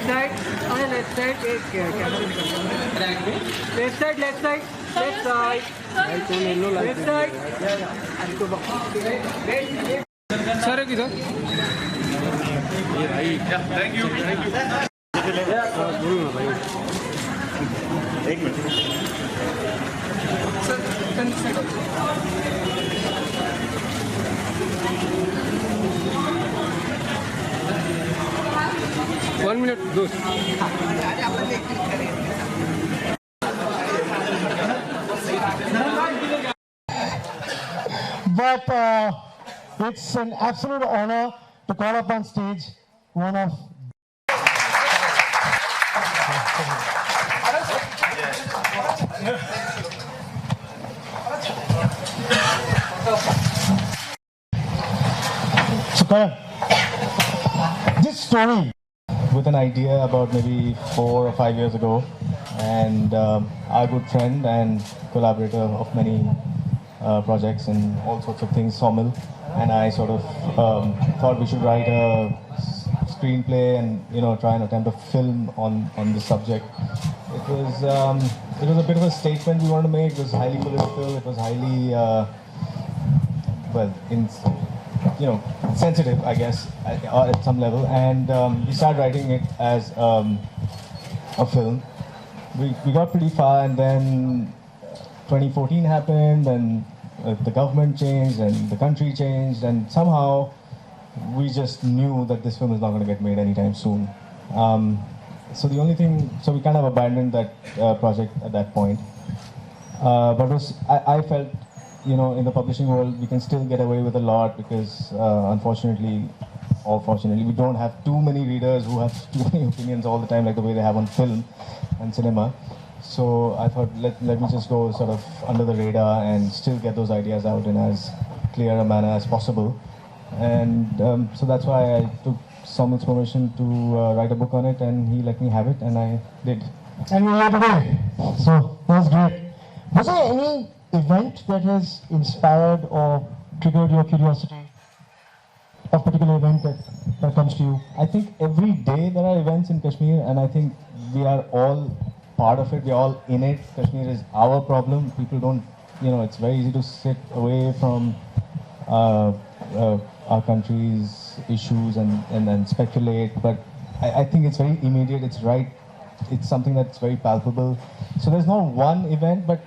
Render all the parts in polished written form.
left side. On the left side. Left side. Left side. Left side. Left side. Sir, किधर? Thank you. एक minute Sir, can you set up? 1 minute, दोस्त. But it's an absolute honor to call up on stage one of So Karan, this story with an idea about maybe 4 or 5 years ago, and our good friend and collaborator of many projects and all sorts of things, Somil, and I sort of thought we should write a screenplay and try and attempt a film on this subject. It was a bit of a statement we wanted to make. It was highly political. It was highly sensitive, I guess, at some level. And we started writing it as a film. We got pretty far, and then 2014 happened, and the government changed, and the country changed, and somehow we just knew that this film is not going to get made anytime soon. So we kind of abandoned that project at that point. But I felt, in the publishing world, we can still get away with a lot because, unfortunately, or fortunately, we don't have too many readers who have too many opinions all the time, like the way they have on film and cinema. So I thought, let me just go sort of under the radar and still get those ideas out in as clear a manner as possible. And so that's why I took Somil's permission to write a book on it, and he let me have it, and I did. And we're here today. So that's great. Was there any event that has inspired or triggered your curiosity? A particular event that comes to you? I think every day there are events in Kashmir, and I think we are all part of it. We're all in it. Kashmir is our problem. People don't, it's very easy to sit away from our country's issues and then speculate, but I think it's very immediate, it's right, it's something that's very palpable. So there's no one event, but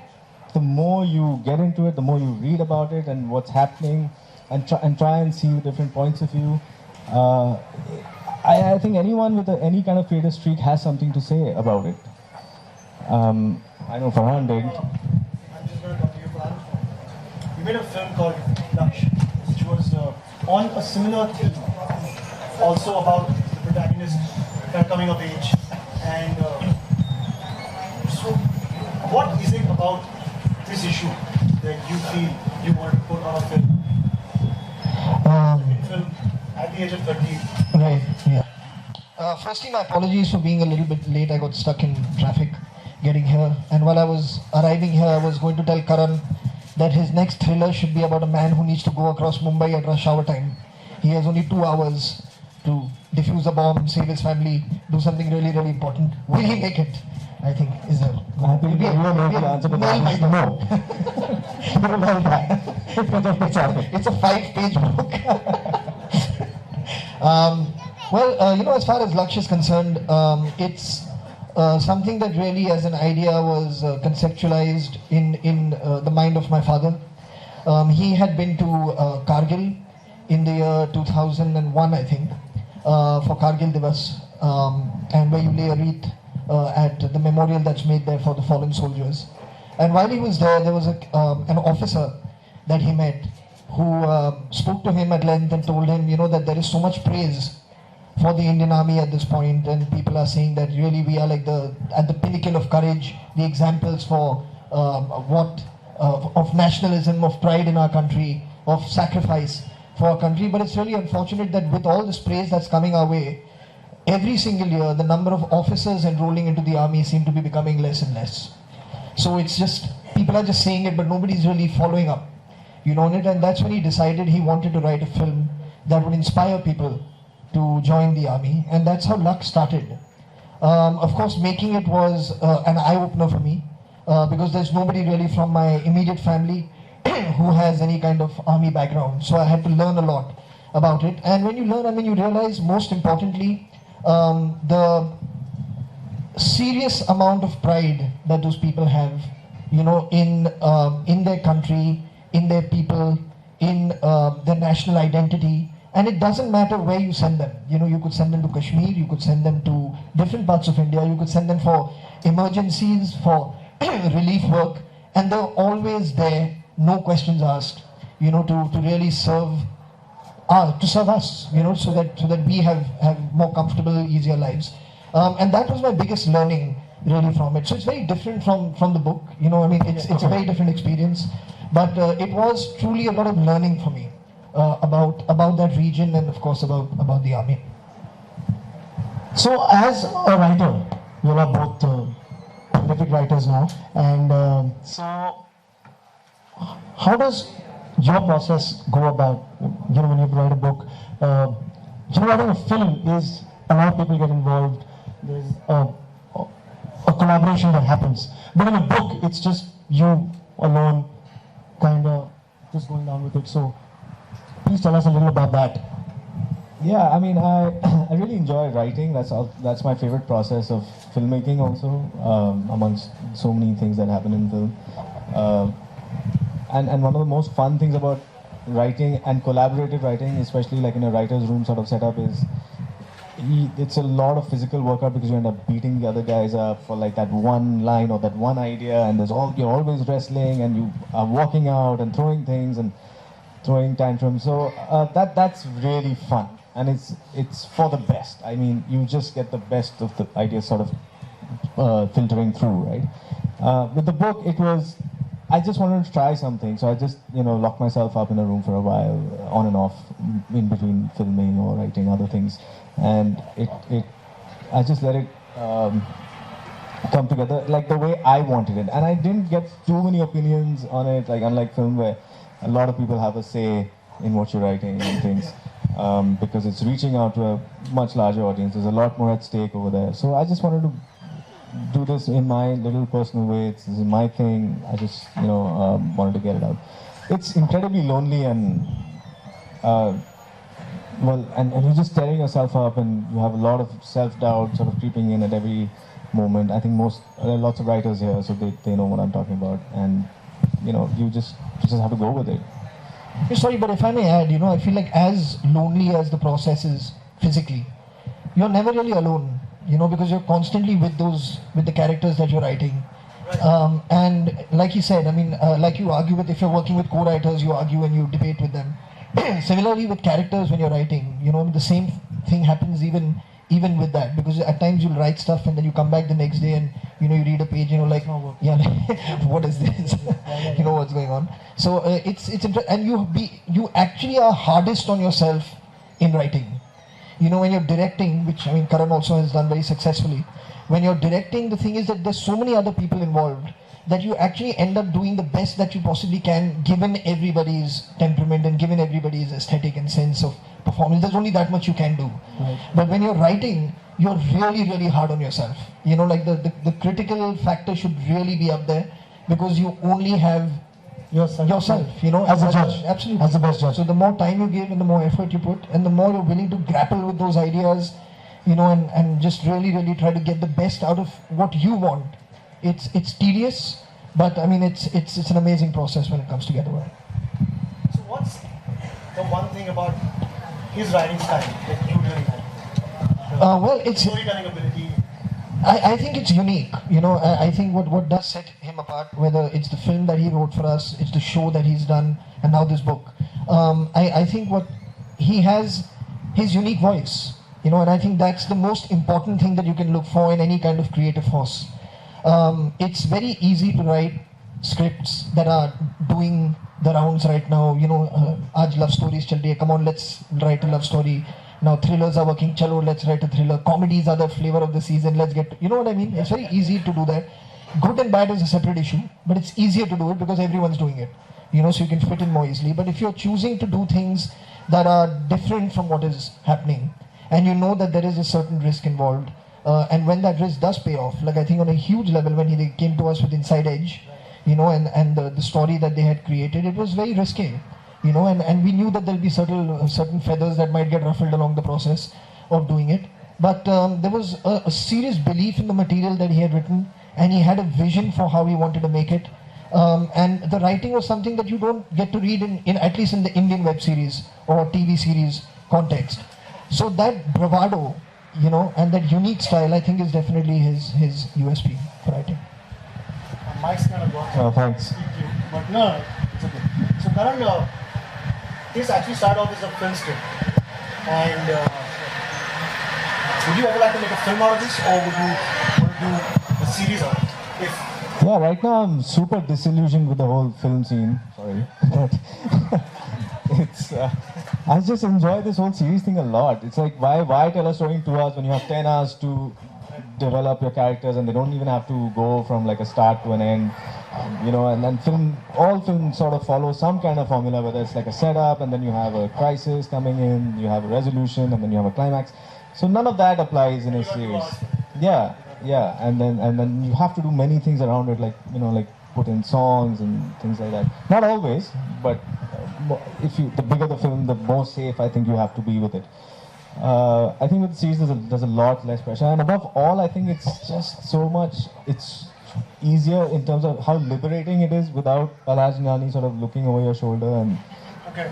the more you get into it, the more you read about it and what's happening, and try and see the different points of view. I think anyone with any kind of creative streak has something to say about it. I know Farhan did. I'm just going to talk to you, Farhan. You made a film called Laksh, which was on a similar theme, also about the protagonist coming of age. And so, what is it about this issue that you feel you want to put on a film? Film at the age of 30. Right, yeah. Firstly, my apologies for being a little bit late. I got stuck in traffic getting here. And while I was arriving here, I was going to tell Karan that his next thriller should be about a man who needs to go across Mumbai at rush hour time. He has only 2 hours to defuse a bomb, save his family, do something really, really important. Will he make it? I think is a answer to that. No. It's a 5-page book. As far as Laksh is concerned, it's something that really, as an idea, was conceptualized in the mind of my father. He had been to Kargil in the year 2001, I think, for Kargil Divas, and where you lay a wreath at the memorial that's made there for the fallen soldiers. And while he was there was an officer that he met who spoke to him at length and told him, that there is so much praise for the Indian Army at this point, and people are saying that really we are like at the pinnacle of courage, the examples for of nationalism, of pride in our country, of sacrifice for our country. But it's really unfortunate that with all this praise that's coming our way, every single year the number of officers enrolling into the army seem to be becoming less and less. So it's just, people are just saying it, but nobody's really following up, on it. And that's when he decided he wanted to write a film that would inspire people to join the army, and that's how Luck started. Of course, making it was an eye-opener for me because there's nobody really from my immediate family who has any kind of army background. So I had to learn a lot about it. And when you learn, I mean, you realize most importantly, the serious amount of pride that those people have, you know, in their country, in their people, in their national identity. And it doesn't matter where you send them. You know, you could send them to Kashmir, you could send them to different parts of India, you could send them for emergencies, for relief work, and they're always there, no questions asked, you know, to really serve us, you know, so that we have more comfortable, easier lives. And that was my biggest learning really from it. So it's very different from the book, you know, I mean, it's a very different experience, but it was truly a lot of learning for me about that region and of course about the army. So as a writer, you are both prolific writers now, and so how does your process go about, you know, when you write a book? You know, writing a film is a lot of people get involved. There's a collaboration that happens. But in a book, it's just you alone, kind of just going down with it. So please tell us a little about that. Yeah, I mean, I really enjoy writing. That's my favorite process of filmmaking also, amongst so many things that happen in film. And one of the most fun things about writing and collaborative writing, especially like in a writer's room sort of setup, is it's a lot of physical workout because you end up beating the other guys up for like that one line or that one idea, and you're always wrestling and you are walking out and throwing things and throwing tantrums. So that's really fun, and it's for the best. I mean, you just get the best of the ideas sort of filtering through, right? With the book, it was, I just wanted to try something, so I just, you know, locked myself up in a room for a while, on and off, in between filming or writing other things, and I just let it come together like the way I wanted it, and I didn't get too many opinions on it, like unlike film where a lot of people have a say in what you're writing and things, because it's reaching out to a much larger audience. There's a lot more at stake over there. So I just wanted to do this in my little personal way. This is my thing. I just, you know, wanted to get it out. It's incredibly lonely and and you're just tearing yourself up, and you have a lot of self-doubt sort of creeping in at every moment. I think lots of writers here, so they know what I'm talking about, and you know, you just have to go with it. Sorry, but if I may add, you know, I feel like as lonely as the process is physically, you're never really alone, you know, because you're constantly with the characters that you're writing. And like you said, I mean, like you argue with, if you're working with co-writers, you argue and you debate with them. Similarly with characters when you're writing, you know, the same thing happens even with that, because at times you'll write stuff and then you come back the next day and, you know, you read a page, you know, like, yeah, what is this? You know what's going on. So it's and you actually are hardest on yourself in writing. You know, when you're directing, which I mean Karan also has done very successfully, when you're directing, the thing is that there's so many other people involved that you actually end up doing the best that you possibly can, given everybody's temperament and given everybody's aesthetic and sense of performance. There's only that much you can do. Right. But when you're writing, you're really, really hard on yourself. You know, like the critical factor should really be up there, because you only have yourself, you know, as a judge. Absolutely. As the best judge. So the more time you give and the more effort you put and the more you're willing to grapple with those ideas, you know, and just really, really try to get the best out of what you want. It's tedious, but I mean, it's an amazing process when it comes together. So what's the one thing about his writing style that you really like? Well, it's storytelling ability. I think it's unique. You know, I think what does set him apart, whether it's the film that he wrote for us, it's the show that he's done, and now this book. I think what he has, his unique voice. You know, and I think that's the most important thing that you can look for in any kind of creative force. It's very easy to write scripts that are doing the rounds right now. You know, aaj love stories chal rahi hai, come on, let's write a love story. Now thrillers are working, chalo, let's write a thriller. Comedies are the flavor of the season, let's get, you know what I mean? It's very easy to do that. Good and bad is a separate issue, but it's easier to do it because everyone's doing it. You know, so you can fit in more easily. But if you're choosing to do things that are different from what is happening, and you know that there is a certain risk involved, And when that risk does pay off, like I think on a huge level, when they came to us with Inside Edge, and the story that they had created, it was very risky, and we knew that there'll be certain feathers that might get ruffled along the process of doing it. But there was a serious belief in the material that he had written, and he had a vision for how he wanted to make it. And the writing was something that you don't get to read in at least in the Indian web series or TV series context. So that bravado, and that unique style, I think, is definitely his USP for writing. Mike's kind of got Oh, thanks. but no, it's okay. So Karan, this actually started off as a film script, and would you ever like to make a film out of this, or would you want to do a series out of it? Yeah, right now I'm super disillusioned with the whole film scene. Sorry, but it's. I just enjoy this whole series thing a lot. It's like why tell a story in 2 hours when you have 10 hours to develop your characters, and they don't even have to go from like a start to an end, and then all films sort of follow some kind of formula, whether it's like a setup and then you have a crisis coming in, you have a resolution, and then you have a climax. So none of that applies in a series. Yeah, and then you have to do many things around it, like like put in songs and things like that. Not always, but the bigger the film, the more safe I think you have to be with it. I think with the series there's a lot less pressure, and above all I think it's just so much, it's easier in terms of how liberating it is without Alaj Nani sort of looking over your shoulder,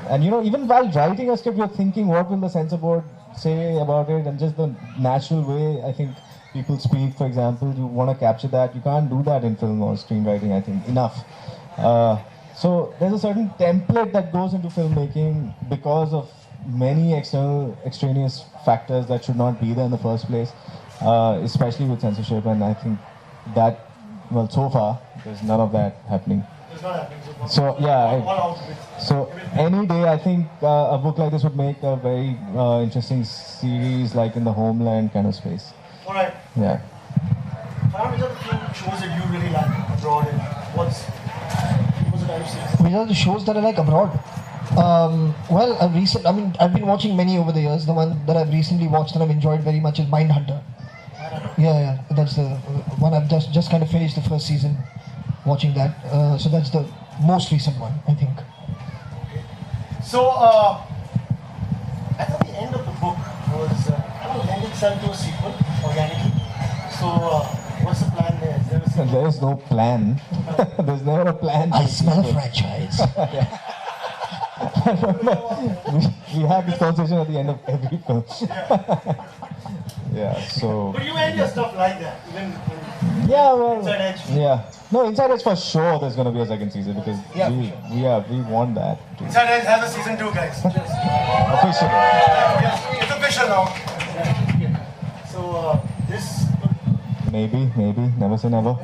and even while writing a script you're thinking what will the censor board say about it, and just the natural way I think people speak, for example, you want to capture that. You can't do that in film or screenwriting, I think, enough. So there's a certain template that goes into filmmaking because of many extraneous factors that should not be there in the first place, especially with censorship, and I think that, well, so far, there's none of that happening. It's not happening. So yeah, so any day I think a book like this would make a very interesting series, like in the Homeland kind of space. Alright. Yeah. Farhan, which are the few shows that you really like abroad, and what's the kind of series? Which are the shows that I like abroad? Well, I've been watching many over the years. The one that I've recently watched and I've enjoyed very much is Mindhunter. Yeah, that's the one I've just kind of finished the first season watching that. So that's the most recent one, I think. So, I thought the end of the book was lend itself to a sequel organically. So, what's the plan there? Is there a sequel? There is no plan. There's never a plan. I smell a franchise. we have this conversation at the end of every film. Yeah, so. But you end your stuff like that, even Yeah, well. Inside Edge. Yeah. No, Inside Edge for sure there's going to be a second season because we want that too. Inside Edge has a season 2, guys. Officially. Yes, it's official now. So, this. Maybe. Never say never.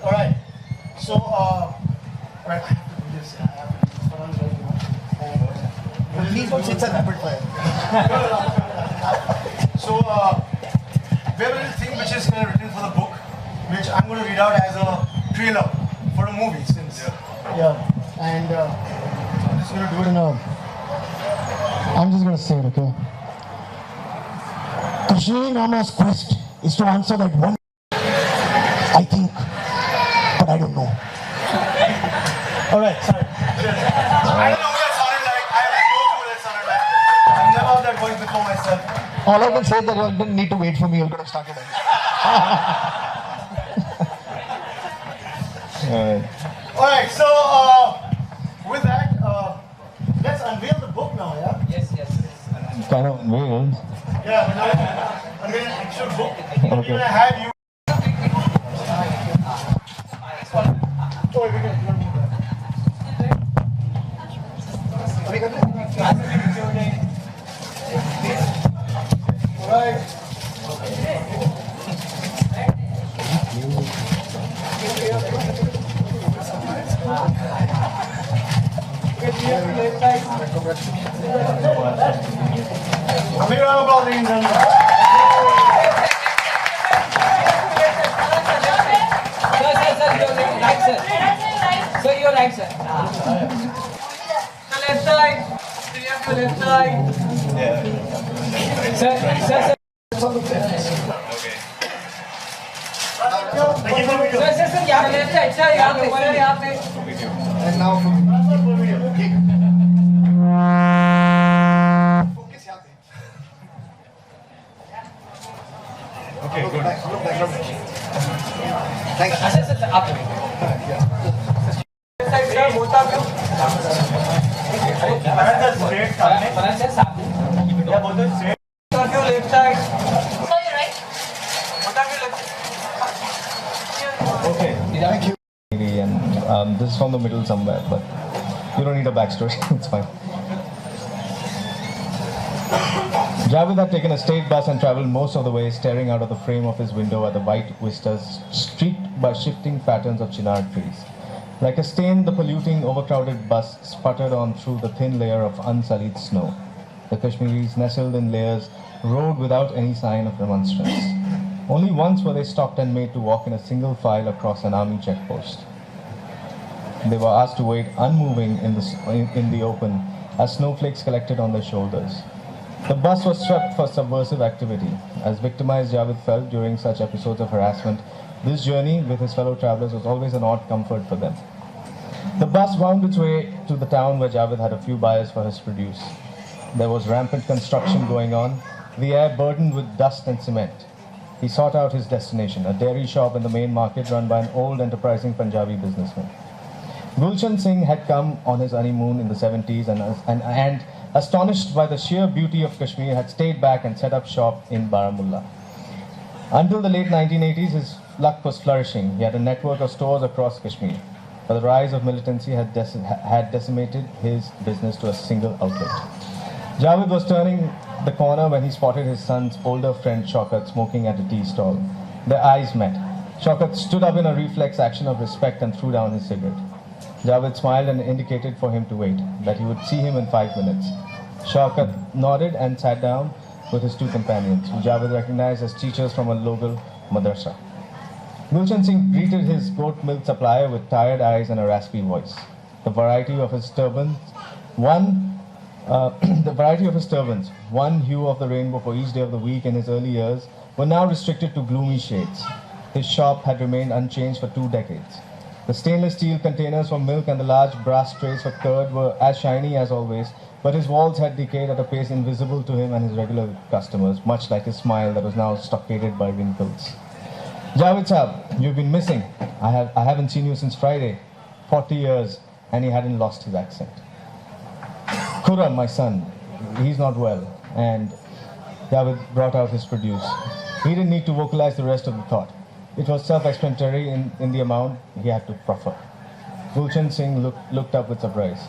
Alright. So, right, I have to do this. I have to do this. Farhan's right now. Please don't sit rapid fire. So, we have a little thing which is written for the book, which I'm going to read out as a trailer for a movie. And I'm just going to do it in a. I'm just going to say it, okay? Kashmir Rama's quest is to answer that one. I think, but I don't know. All right, sorry. I don't know what that sounded like. I have no clue what that sounded like. I've never heard that voice before myself. All I can say is that you didn't need to wait for me. You could have started. All right, so with that, let's unveil the book now, yeah? Yes. Kind of weird. Yeah, now unveil an actual book. Okay. We're gonna have you. Oh, we can move that. All right. A big round of applause, ladies and gentlemen. Sir, you're right, sir. The left side. Left side. Sir. on the left. Okay. Sir, यहाँ पे अच्छा यहाँ पे And now for focus यहाँ पे. Okay, good. Look background. Thanks. अच्छा sir आप sir बोलता क्यों left side Okay. Thank you. And this is from the middle somewhere, but you don't need a backstory. It's fine. Javed had taken a state bus and travelled most of the way, staring out of the frame of his window at the white vistas streaked by shifting patterns of chinar trees. Like a stain, the polluting, overcrowded bus sputtered on through the thin layer of unsullied snow. The Kashmiris, nestled in layers, rode without any sign of remonstrance. Only once were they stopped and made to walk in a single file across an army checkpost. They were asked to wait unmoving in the open as snowflakes collected on their shoulders. The bus was swept for subversive activity. As victimized Javed felt during such episodes of harassment, this journey with his fellow travelers was always an odd comfort for them. The bus wound its way to the town where Javed had a few buyers for his produce. There was rampant construction going on, the air burdened with dust and cement. He sought out his destination, a dairy shop in the main market run by an old enterprising Punjabi businessman. Gulshan Singh had come on his honeymoon in the 70s and astonished by the sheer beauty of Kashmir, had stayed back and set up shop in Baramulla. Until the late 1980s, his luck was flourishing. He had a network of stores across Kashmir, but the rise of militancy had decimated his business to a single outlet. Javed was turning the corner when he spotted his son's older friend Shaukat smoking at a tea stall. Their eyes met. Shaukat stood up in a reflex action of respect and threw down his cigarette. Javed smiled and indicated for him to wait, that he would see him in 5 minutes. Shaukat nodded and sat down with his two companions, who Javed recognized as teachers from a local madrasa. Gulshan Singh greeted his goat milk supplier with tired eyes and a raspy voice. The variety of his turbans, one hue of the rainbow for each day of the week in his early years, were now restricted to gloomy shades. His shop had remained unchanged for 2 decades. The stainless steel containers for milk and the large brass trays for curd were as shiny as always, but his walls had decayed at a pace invisible to him and his regular customers, much like his smile that was now stockaded by wrinkles. Javed Saab, you've been missing. I haven't seen you since Friday. 40 years, and he hadn't lost his accent. Khurram, my son, he's not well, and Javed brought out his produce. He didn't need to vocalize the rest of the thought. It was self-explanatory in the amount he had to proffer. Gulshan Singh looked up with surprise.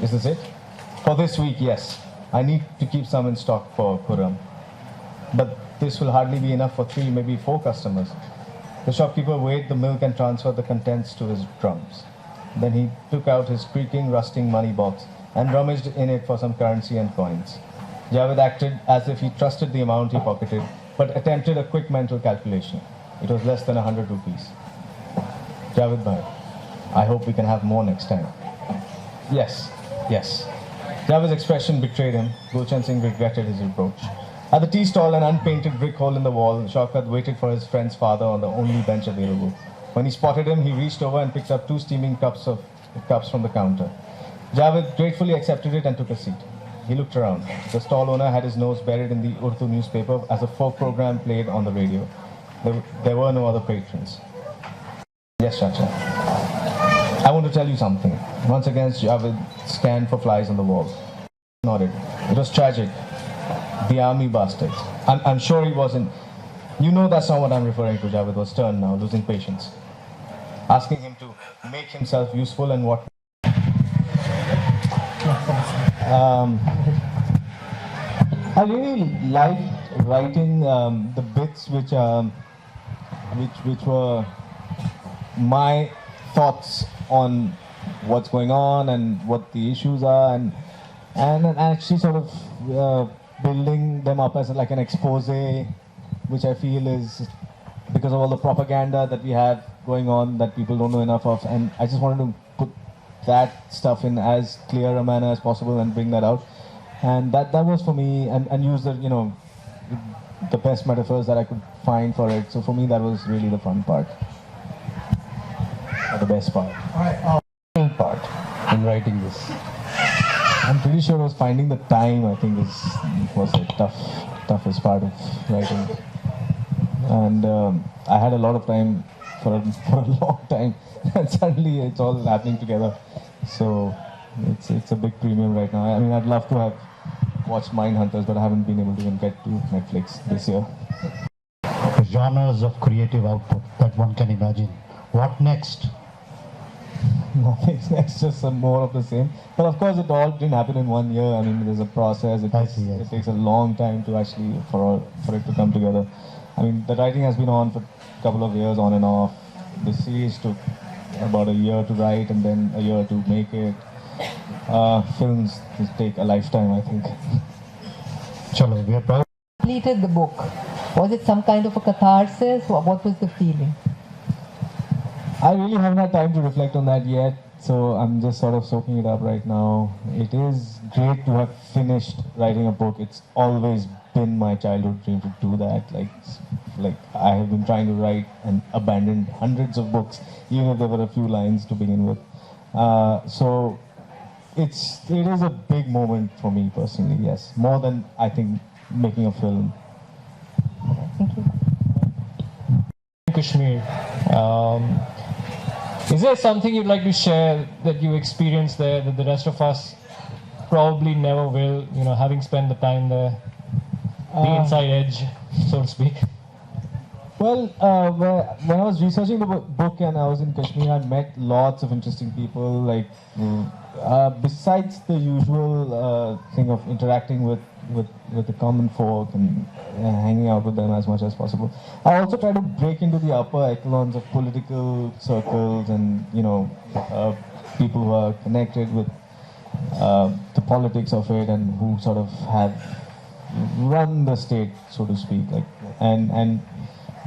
Is this it? For this week, yes. I need to keep some in stock for Khurram. But this will hardly be enough for 3, maybe 4 customers. The shopkeeper weighed the milk and transferred the contents to his drums. Then he took out his creaking, rusting money box and rummaged in it for some currency and coins. Javed acted as if he trusted the amount he pocketed, but attempted a quick mental calculation. It was less than 100 rupees. Javed bhai, I hope we can have more next time. Yes. Javed's expression betrayed him. Gulshan Singh regretted his reproach. At the tea stall, an unpainted brick hole in the wall, Shaukat waited for his friend's father on the only bench available. When he spotted him, he reached over and picked up 2 steaming cups from the counter. Javed gratefully accepted it and took a seat. He looked around. The stall owner had his nose buried in the Urdu newspaper as a folk program played on the radio. There were no other patrons. Yes, Chacha. I want to tell you something. Once again, Javed scanned for flies on the wall. He nodded. It was tragic. The army bastards. I'm sure he wasn't. You know that's not what I'm referring to. Javed was stern now, losing patience. Asking him to make himself useful and what. I really liked writing the bits which were my thoughts on what's going on and what the issues are, and actually sort of building them up as like an expose, which I feel is because of all the propaganda that we have going on that people don't know enough of, and I just wanted to put that stuff in as clear a manner as possible and bring that out, and that was for me, and use the the best metaphors that I could find for it. So for me, that was really the fun part, or the best part. Part in writing this. I'm pretty sure it was finding the time. I think was the toughest part of writing, and I had a lot of time for a long time, and suddenly it's all happening together. So it's a big premium right now. I mean, I'd love to have watched Mindhunters, but I haven't been able to even get to Netflix this year. The genres of creative output that one can imagine. What next? Nothing's next, just some more of the same. But of course, it all didn't happen in 1 year. I mean, there's a process. It takes a long time to actually for it to come together. I mean, the writing has been on for a couple of years, on and off. The series took about a year to write and then a year to make it. Films take a lifetime, I think. Chalo, we are proud. Completed the book. Was it some kind of a catharsis? What was the feeling? I really haven't had time to reflect on that yet, so I'm just sort of soaking it up right now. It is great to have finished writing a book. It's always been my childhood dream to do that. Like I have been trying to write and abandoned hundreds of books, even if there were a few lines to begin with. So it is a big moment for me personally, yes. More than, I think, making a film. Thank you. Kashmir. Is there something you'd like to share that you experienced there that the rest of us probably never will, you know, having spent the time there, the inside edge, so to speak? Well, when I was researching the book and I was in Kashmir, I met lots of interesting people. Like, besides the usual thing of interacting with the common folk and hanging out with them as much as possible, I also try to break into the upper echelons of political circles and, you know, people who are connected with the politics of it and who sort of have run the state, so to speak. Like, and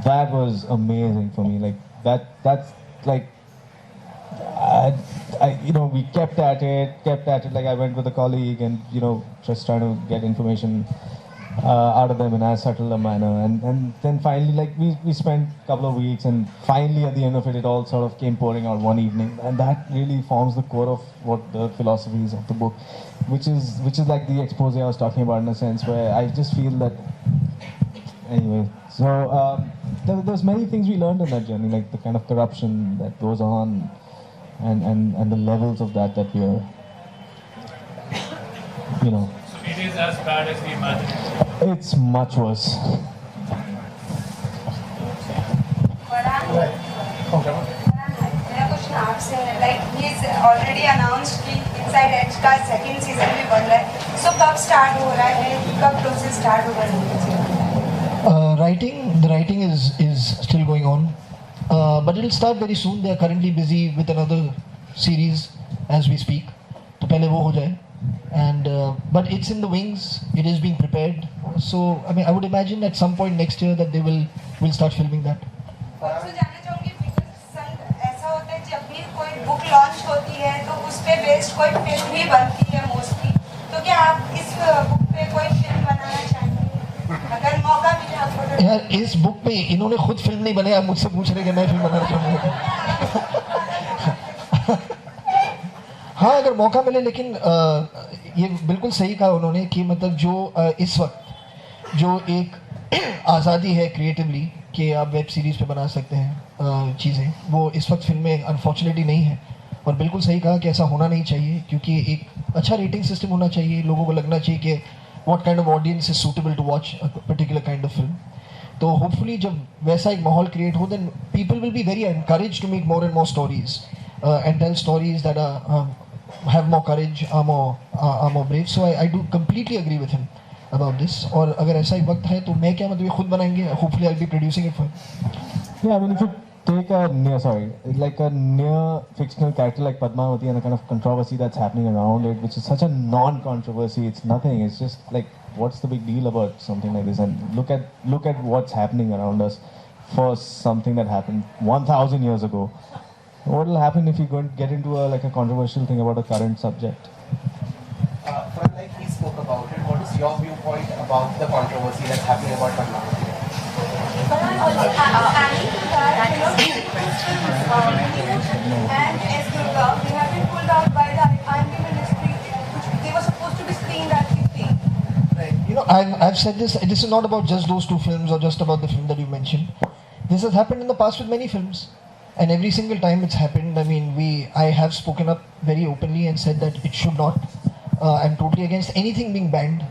that was amazing for me. Like that's like, you know, we kept at it. Like I went with a colleague and, you know, just trying to get information out of them in as subtle a manner. And then finally, like we spent a couple of weeks, and finally at the end of it, it all sort of came pouring out one evening. And that really forms the core of what the philosophy is of the book, which is like the expose I was talking about, in a sense, where I just feel that, anyway. So there's many things we learned in that journey, like the kind of corruption that goes on, and the levels of that we are, you know. So it is as bad as we imagined. It's much worse. मेरा question आपसे है, like he's already announced कि Inside Edge का second season भी बन रहा है, so कब start हो रहा है, कब process start होगा? The writing is still going on, but it'll start very soon. They are currently busy with another series as we speak. तो पहले वो हो जाए, and but it's in the wings. It is being prepared. So I mean, I would imagine at some point next year that they will start filming that. तो जानना चाहूँगी, ऐसा होता है जब भी कोई book launch होती है तो उस पे based कोई film भी बनती है mostly. तो क्या आप इस book पे कोई film बनाना चाहेंगे? अगर मौका मिले आपको तो? यार इस बुक पे इन्होंने खुद फिल्म नहीं बनाया, मुझसे पूछ रहे कि मैं फिल्म बनाना चाहूँगा. हाँ, अगर मौका मिले, लेकिन ये बिल्कुल सही कहा उन्होंने कि मतलब जो इस वक्त जो एक आज़ादी है क्रिएटिवली कि आप वेब सीरीज़ पे बना सकते हैं चीज़ें, वो इस वक्त फिल्म में अनफॉर्चुनेटली नहीं है. और बिल्कुल सही कहा कि ऐसा होना नहीं चाहिए, क्योंकि एक अच्छा रेटिंग सिस्टम होना चाहिए. लोगों को लगना चाहिए कि what kind of audience is suitable to watch a particular kind of film. तो hopefully जब वैसा एक माहौल create हो, then people will be very encouraged to make more and more stories and tell stories that have more courage, are more brave. So I do completely agree with him about this. और अगर ऐसा ही वक्त है तो मैं क्या, मतलब ये खुद बनाएंगे. Hopefully I'll be producing it for him. Yeah, I mean, if you take a near fictional character like Padmavati and the kind of controversy that's happening around it, which is such a non-controversy, it's nothing. It's just like, what's the big deal about something like this? And look at what's happening around us for something that happened 1,000 years ago. What will happen if you go and get into a controversial thing about a current subject? But like he spoke about it, what is your viewpoint about the controversy that's happening about Padmavati? Farhan, also adding to that, and as Durga, they have been pulled out by the IMD ministry, which they were supposed to be screened at 15. Right. You know, I've said this. This is not about just those two films or just about the film that you mentioned. This has happened in the past with many films, and every single time it's happened. I mean, I have spoken up very openly and said that it should not. I'm totally against anything being banned.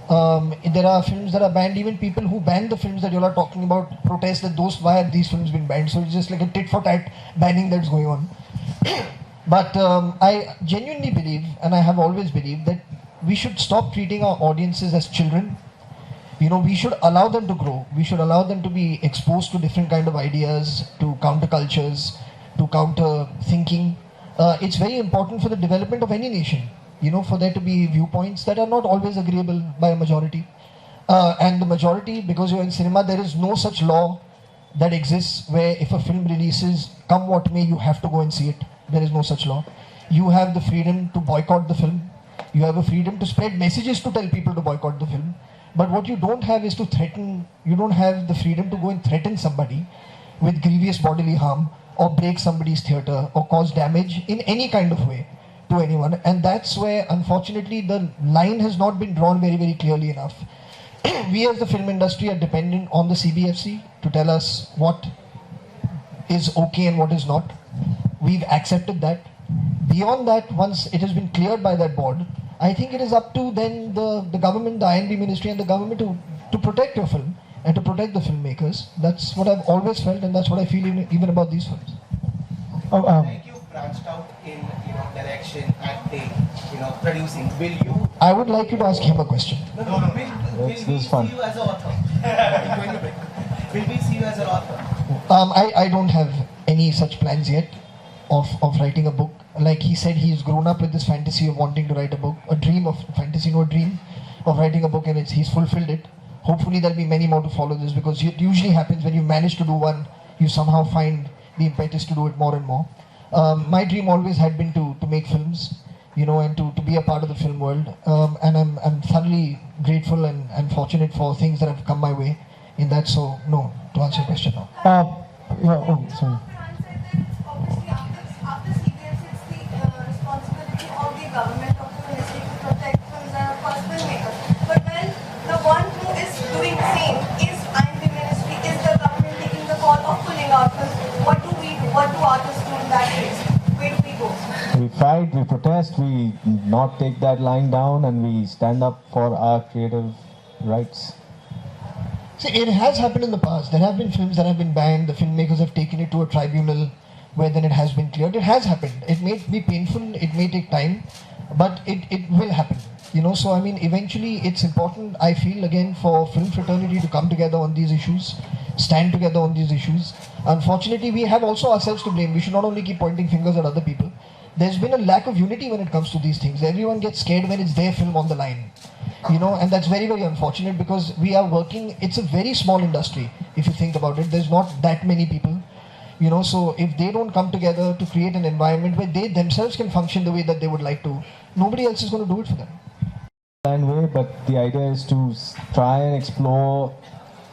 There are films that are banned. Even people who ban the films that you are talking about protest that why are these films been banned? So it's just like a tit for tat banning that's going on. But I genuinely believe, and I have always believed, that we should stop treating our audiences as children. You know, we should allow them to grow. We should allow them to be exposed to different kind of ideas, to countercultures, to counter thinking. It's very important for the development of any nation. You know, for there to be viewpoints that are not always agreeable by a majority. And the majority, because you're in cinema, there is no such law that exists where if a film releases, come what may, you have to go and see it. There is no such law. You have the freedom to boycott the film. You have a freedom to spread messages to tell people to boycott the film. But what you don't have is to threaten, you don't have the freedom to go and threaten somebody with grievous bodily harm or break somebody's theatre or cause damage in any kind of way to anyone. And that's where, unfortunately, the line has not been drawn very, very clearly enough. We as the film industry are dependent on the CBFC to tell us what is okay and what is not. We've accepted that. Beyond that, once it has been cleared by that board, I think it is up to then the government, the IND ministry and the government to protect your film and to protect the filmmakers. That's what I've always felt, and that's what I feel even about these films. Like you branched out in direction, acting, producing. Will you? I would like you to ask him a question. No. Will we see you as an author? Will we see you as an author? I don't have any such plans yet of writing a book. Like he said, he's grown up with this fantasy of wanting to write a book, a dream of fantasy, no dream of writing a book, and he's fulfilled it. Hopefully there'll be many more to follow this, because it usually happens when you manage to do one, you somehow find the impetus to do it more and more. My dream always had been to make films, and to be a part of the film world. And I'm thoroughly grateful and fortunate for things that have come my way in that. So, no, to answer your question now. Sorry. Sorry. Government of the ministry to protect films and of course filmmakers. But when the one who is doing the same is IMD ministry, is the government taking the call of pulling out films, what do we do? What do artists do in that case? Where do we go? We fight, we protest, we not take that lying down, and we stand up for our creative rights. See, it has happened in the past. There have been films that have been banned. The filmmakers have taken it to a tribunal where then it has been cleared. It has happened. It may be painful, it may take time, but it will happen. So I mean, eventually it's important, I feel, again, for film fraternity to come together on these issues, stand together on these issues. Unfortunately, we have also ourselves to blame. We should not only keep pointing fingers at other people. There's been a lack of unity when it comes to these things. Everyone gets scared when it's their film on the line. And that's very, very unfortunate, because we are working, it's a very small industry, if you think about it. There's not that many people. So if they don't come together to create an environment where they themselves can function the way that they would like to, nobody else is going to do it for them. Way, but the idea is to try and explore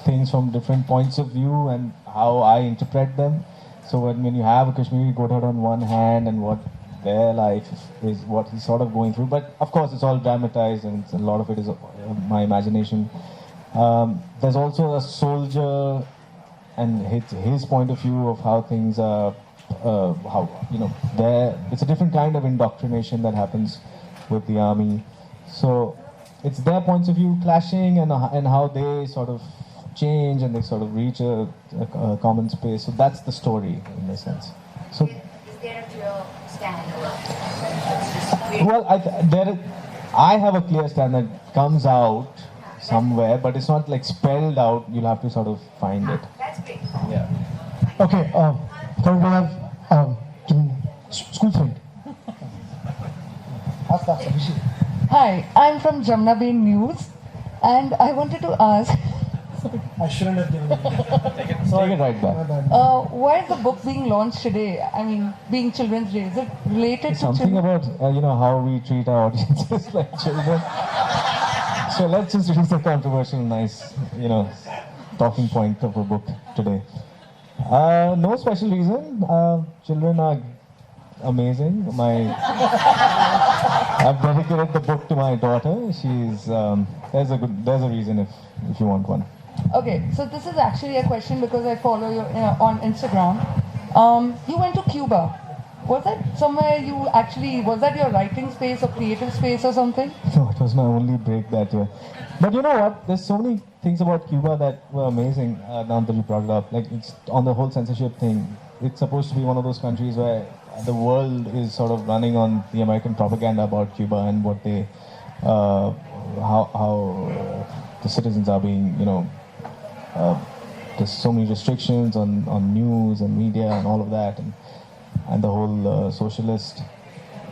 things from different points of view and how I interpret them. So when you have a Kashmiri Godhad on one hand and what their life is, what he's sort of going through, but of course it's all dramatized and a lot of it is my imagination. There's also a soldier and his point of view of how things are, it's a different kind of indoctrination that happens with the army. So it's their points of view clashing and how they sort of change and they sort of reach a common space. So that's the story in a sense. So Is there a clear stand? well, I have a clear stand that comes out somewhere, but it's not like spelled out. You'll have to sort of find it. That's great. Yeah. Okay, Karan, we have school friend. Hi, I'm from Jamna Bain News, and I wanted to ask, I shouldn't have given it. Take it right back. why is the book being launched today? I mean, being Children's Day, is it related It's to something children? about how we treat our audiences like children. So let's just use the controversial, nice, talking point of a book today. No special reason. Children are amazing. I've dedicated the book to my daughter. She's there's a reason if you want one. Okay, so this is actually a question because I follow you on Instagram. You went to Cuba. Was that somewhere was that your writing space or creative space or something? No, it was my only break that year. But you know what? There's so many things about Cuba that were amazing now that you brought it up. Like, it's on the whole censorship thing. It's supposed to be one of those countries where the world is sort of running on the American propaganda about Cuba and what they, how the citizens are being, there's so many restrictions on news and media and all of that, and the whole socialist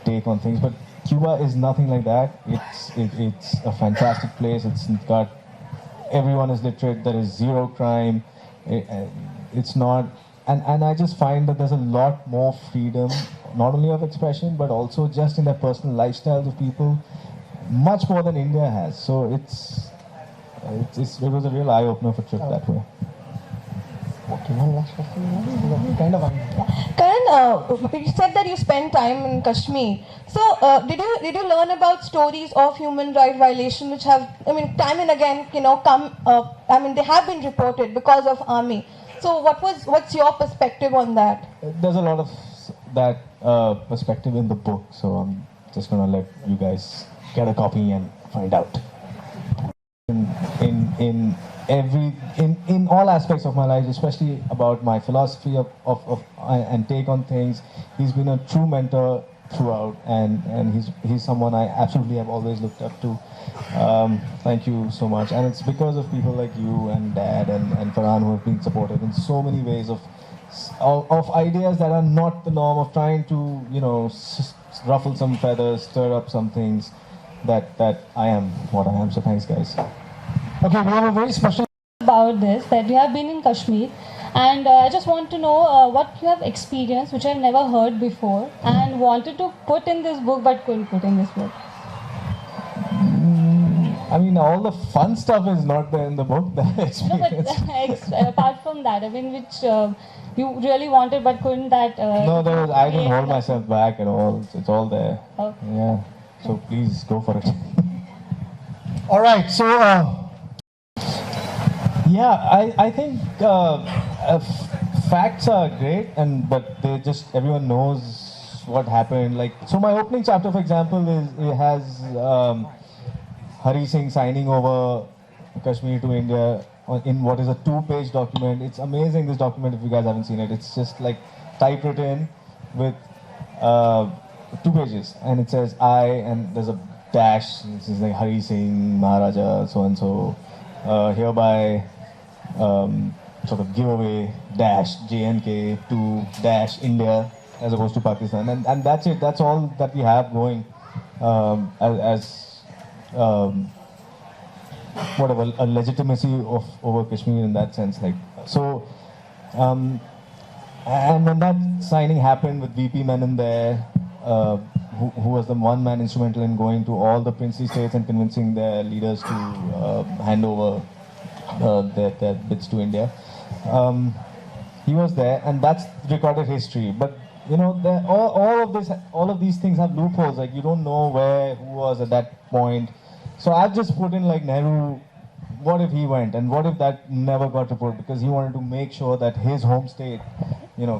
take on things. But Cuba is nothing like that. It's a fantastic place. It's got, everyone is literate. There is zero crime. It's not, and I just find that there's a lot more freedom, not only of expression, but also just in their personal lifestyles of people, much more than India has. So it was a real eye-opener for trip that way. Okay, one last question. Kind of Karan, you said that you spent time in Kashmir. So, did you learn about stories of human rights violation which have, time and again, come? They have been reported because of army. So, what's your perspective on that? There's a lot of that perspective in the book. So I'm just gonna let you guys get a copy and find out. In all aspects of my life, especially about my philosophy of and take on things, he's been a true mentor throughout, and he's someone I absolutely have always looked up to. Thank you so much, and it's because of people like you and Dad and Farhan who have been supportive in so many ways of ideas that are not the norm, of trying to ruffle some feathers, stir up some things, that I am what I am. So thanks, guys. Okay, we have a very special about this, that you have been in Kashmir, and I just want to know what you have experienced which I've never heard before and wanted to put in this book but couldn't put in this book. All the fun stuff is not there in the book, the experience. No, but apart from that, which you really wanted but couldn't, that... No, I didn't hold myself back at all. It's all there. Okay. Yeah, so please go for it. All right, so... Yeah, I think facts are great, but everyone knows what happened. So my opening chapter, for example, it has Hari Singh signing over Kashmir to India in what is a 2-page document. It's amazing, this document, if you guys haven't seen it. It's just like typewritten with 2 pages, and it says I, and there's a dash. It says like Hari Singh, Maharaja, so and so, hereby. Sort of giveaway dash JNK to dash India as opposed to Pakistan, and that's it. That's all that we have going as whatever, a legitimacy over Kashmir in that sense. And when that signing happened with VP Menon there, who was the one-man instrumental in going to all the princely states and convincing their leaders to hand over their bids to India. He was there, and that's recorded history. But all of these things have loopholes. Like, you don't know who was at that point. So I've just put in like Nehru. What if he went, and what if that never got reported? Because he wanted to make sure that his home state,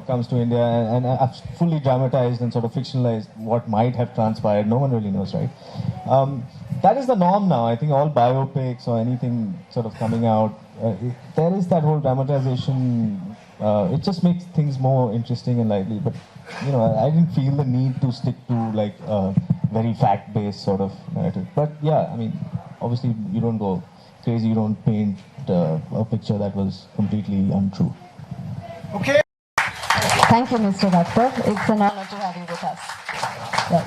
comes to India, and I've fully dramatized and sort of fictionalized what might have transpired. No one really knows, right? That is the norm now. I think all biopics or anything sort of coming out, there is that whole dramatization. It just makes things more interesting and lively. But I didn't feel the need to stick to like a very fact-based sort of narrative. But yeah, obviously you don't go crazy. You don't paint a picture that was completely untrue. Okay. Thank you, Mr. Akhtar. It's an honor to have you with us. Yes.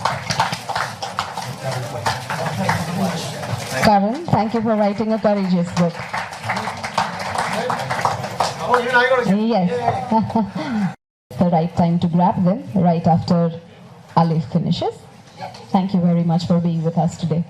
Karan, thank you for writing a courageous book. Yes. The right time to grab them, right after Alif finishes. Thank you very much for being with us today.